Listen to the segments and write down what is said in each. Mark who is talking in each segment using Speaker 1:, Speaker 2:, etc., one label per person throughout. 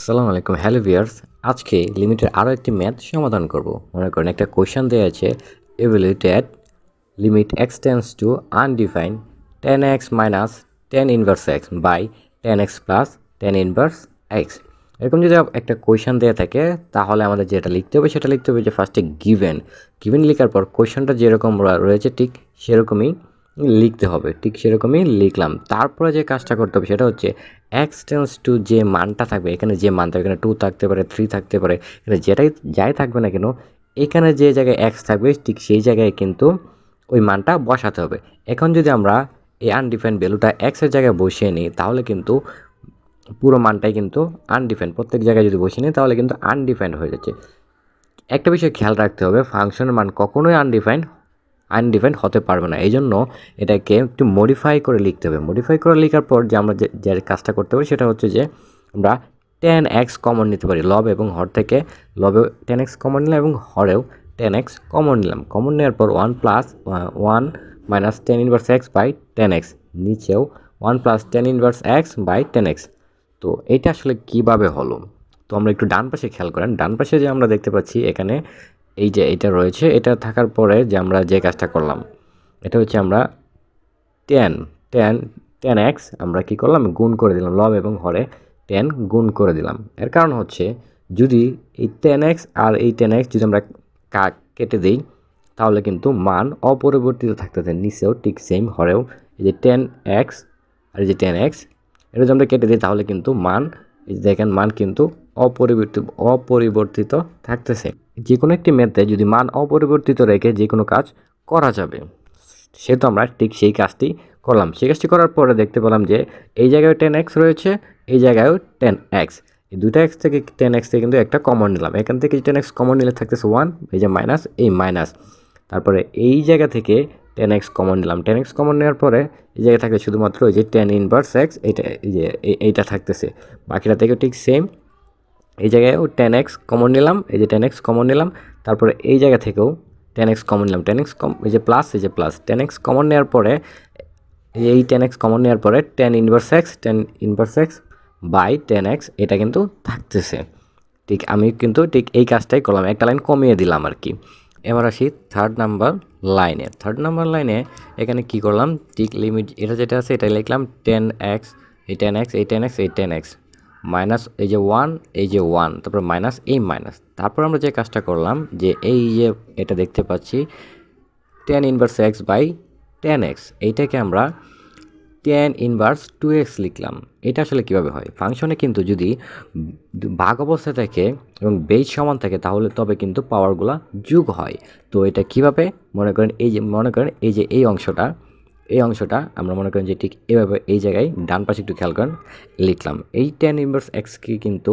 Speaker 1: আসসালামু আলাইকুম, hello viewers. আজকে লিমিটের আরও একটি ম্যাথ সমাধান করব। মনে করেন একটা কোয়েশ্চেন দেওয়া আছে, evaluate limit x tends to undefine 10x minus 10 inverse x by 10x plus 10 inverse x। এরকম যদি একটা কোয়েশ্চেন দেওয়া থাকে তাহলে আমাদের যেটা লিখতে হবে সেটা লিখতে হবে যে ফার্স্টে গিভেন লেখার পর কোয়েশ্চেনটা যেরকম রয়েছে ঠিক সেরকমই লিখতে হবে, ঠিক সেরকমই লিখলাম। তারপরে যে কাজটা করতে হবে সেটা হচ্ছে এক্স টেন্স টু যে মানটা থাকবে, এখানে যে মান থাকবে, এখানে 2 থাকতে পারে, 3 থাকতে পারে, এখানে যাই থাকবে না কেন, এখানে যে জায়গায় এক্স থাকবে ঠিক সেই জায়গায় কিন্তু ওই মানটা বসাতে হবে। এখন যদি আমরা এই আনডিফাইন্ড ভ্যালুটা এক্সের জায়গায় বসিয়ে নিই তাহলে কিন্তু পুরো মানটাই কিন্তু আনডিফাইন্ড, প্রত্যেক জায়গায় যদি বসিয়ে নিই তাহলে কিন্তু আনডিফাইন্ড হয়ে যাচ্ছে। একটা বিষয় খেয়াল রাখতে হবে, ফাংশনের মান কখনোই আনডিফাইন্ড হতে পারবে না। এই জন্য এটাকে একটু মডিফাই করে লিখতে হবে। মডিফাই করে লেখার পর যে আমরা যে কাজটা করতে হবে সেটা হচ্ছে যে আমরা 10x কমন নিতে পারি লব এবং হর থেকে। লবে 10x কমন নিলাম এবং হরেও 10x কমন নিলাম। কমন নেওয়ার পর 1 minus 10 inverse x by 10x, নিচেও 1 plus 10 inverse x by 10x। তো এইটা আসলে কিভাবে হলো? তো আমরা একটু ডান পাশে খেয়াল করেন। ডান পাশে যে আমরা দেখতে পাচ্ছি এখানে এই যে এটা রয়েছে, এটা থাকার পরে যে আমরা যে কাজটা করলাম এটা হচ্ছে আমরা 10x আমরা কি করলাম, গুণ করে দিলাম। লব এবং হরে 10 গুণ করে দিলাম। এর কারণ হচ্ছে যদি এই 10x আর এই 10x যদি আমরা কেটে দিই তাহলে কিন্তু মান অপরিবর্তিত থাকতেছে, নিচেও ঠিক সেম, হরেও এই যে 10x আর এই যে 10x এটা যদি আমরা কেটে দিই তাহলে কিন্তু মান, এই যে দেখেন, মান কিন্তু অপরিবর্তিত থাকতেছে। যে কোনো একটি ম্যাথে যদি মান অপরিবর্তিত রেখে যে কোনো কাজ করা যাবে, সেহেতু আমরা ঠিক সেই কাজটি করলাম। সেই কাজটি করার পরে দেখতে পেলাম যে এই জায়গায় 10x রয়েছে, এই জায়গায়ও 10x, এই দুইটা x থেকে 10x থেকে কিন্তু একটা কমন নিলাম। এখান থেকে 10x কমন নিলে থাকতেছে 1, এই যে মাইনাস, এই মাইনাস। তারপরে এই জায়গা থেকে 10x কমন নিলাম। 10x কমন নেওয়ার পরে এই জায়গায় থাকবে শুধুমাত্র এই যে 10 ইনভার্স x, এইটা এই যে এইটা থাকতেছে। বাকিটা থেকে ঠিক সেম, এই জায়গায়ও 10x কমন নিলাম, এই যে 10x কমন নিলাম। তারপরে এই জায়গা থেকেও 10x কমন নিলাম, 10x এই যে প্লাস, এই যে প্লাস 10x কমন নেওয়ার পরে এই 10x কমন নেওয়ার পরে 10 ইনভার্স x বাই 10x এটা কিন্তু থাকতেছে। ঠিক আমি কিন্তু ঠিক এই কাজটাই করলাম, একটা লাইন কমিয়ে দিলাম আর কি। এবার আসি থার্ড নাম্বার লাইনে। এখানে কি করলাম, ঠিক লিমিট এটা যেটা আছে এটা লিখলাম 10x, এই 10x, এই 10x, এই 10x মাইনাস এই যে 1, এই যে 1, তারপর মাইনাস, এই মাইনাস। তারপর আমরা যে কাজটা করলাম যে এই যে এটা দেখতে পাচ্ছি 10 ইনভার্স x বাই 10x, এইটাকে আমরা 10 ইনভার্স 2x লিখলাম। এটা আসলে কিভাবে হয়, ফাংশনে কিন্তু যদি ভাগ অবস্থায় থাকে এবং বেজ সমান থাকে তাহলে তবে কিন্তু পাওয়ারগুলো যোগ হয়। তো এটা কিভাবে, মনে করেন এই যে এই অংশটা আমরা মনে করেন যে ঠিক এভাবে এই জায়গায় ডান পাশে একটু খেয়াল করেন লিখলাম। এই 10 ইনভার্স এক্সকে কিন্তু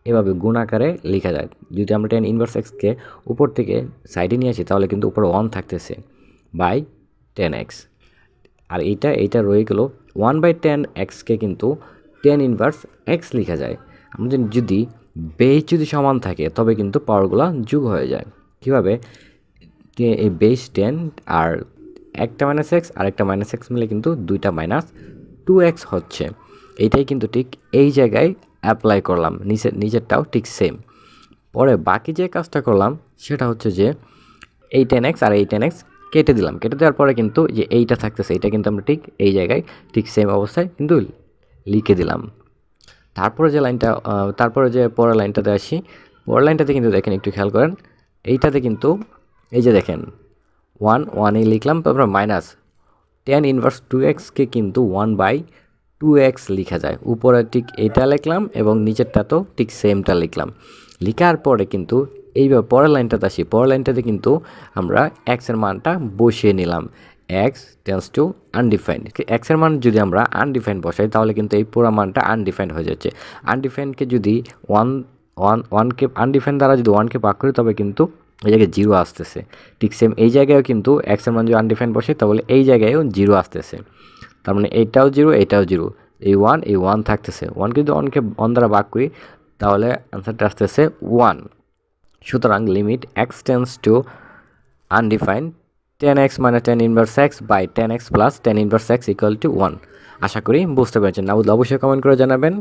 Speaker 1: এভাবে গুণ আকারে লেখা যায়। যদি আমরা 10 ইনভার্স এক্সকে উপর থেকে সাইডে নিয়ে আসি তাহলে কিন্তু উপরে 1 থাকতেছে বাই 10x, আর এইটা রয়ে গেল 1/10xকে কিন্তু 10 ইনভার্স x লেখা যায়। আমাদের যদি বেস যদি সমান থাকে তবে কিন্তু পাওয়ারগুলো যোগ হয়ে যায়। কীভাবে, এই বেস 10 আর একটা মাইনাস এক্স আর একটা মাইনাস এক্স মিলে কিন্তু দুইটা মাইনাস 2x হচ্ছে। এইটাই কিন্তু ঠিক এই জায়গায় অ্যাপ্লাই করলাম, নিচেরটাও ঠিক সেম। পরে বাকি যে কাজটা করলাম সেটা হচ্ছে যে এই 10x আর এই 10x কেটে দিলাম। কেটে দেওয়ার পরে কিন্তু যে এইটা থাকতেছে, এটা কিন্তু আমরা ঠিক এই জায়গায় ঠিক সেম অবস্থায় কিন্তু লিখে দিলাম। তারপরে যে পরের লাইনটাতে আসি, পরের লাইনটাতে কিন্তু দেখেন, একটু খেয়াল করেন, এইটাতে কিন্তু এই যে দেখেন 1 লিখলাম, তারপর মাইনাস 10 ইনভার্স 2xকে কিন্তু 1/2x লেখা যায়। উপরে ঠিক এটা লিখলাম এবং নিচেরটা তো ঠিক সেমটা লিখলাম। লেখার পরে কিন্তু এইভাবে পরের লাইনটাতে আসি, পরের লাইনটাতে কিন্তু আমরা এক্সের মানটা বসিয়ে নিলাম। এক্স টেন্স টু আনডিফাইন্ড, এক্সের মান যদি আমরা আনডিফাইন্ড বসাই তাহলে কিন্তু এই পুরো মানটা আনডিফাইন্ড হয়ে যাচ্ছে। আনডিফাইন্ডকে যদি ওয়ানকে আনডিফাইন্ড দ্বারা যদি 1কে ভাগ করি তবে কিন্তু এই জায়গায় 0 আসতেছে। ঠিক সেম এই জায়গায়ও কিন্তু এক্সের মান যদি আনডিফাইন্ড বসে তাহলে এই জায়গায়ও 0 আসতেছে। তার মানে এইটাও 0, এইটাও 0, এই 1 থাকতেছে। 1 কিন্তু 1 দ্বারা ভাগ করি তাহলে আনসারটা আসতেছে 1। সুতরাং limit x tends to undefined 10x minus 10 inverse x by 10x plus 10 inverse x equal to 1। আশা করি বুঝতে পেরেছেন। না বুঝলে অবশ্যই কমেন্ট করে জানাবেন।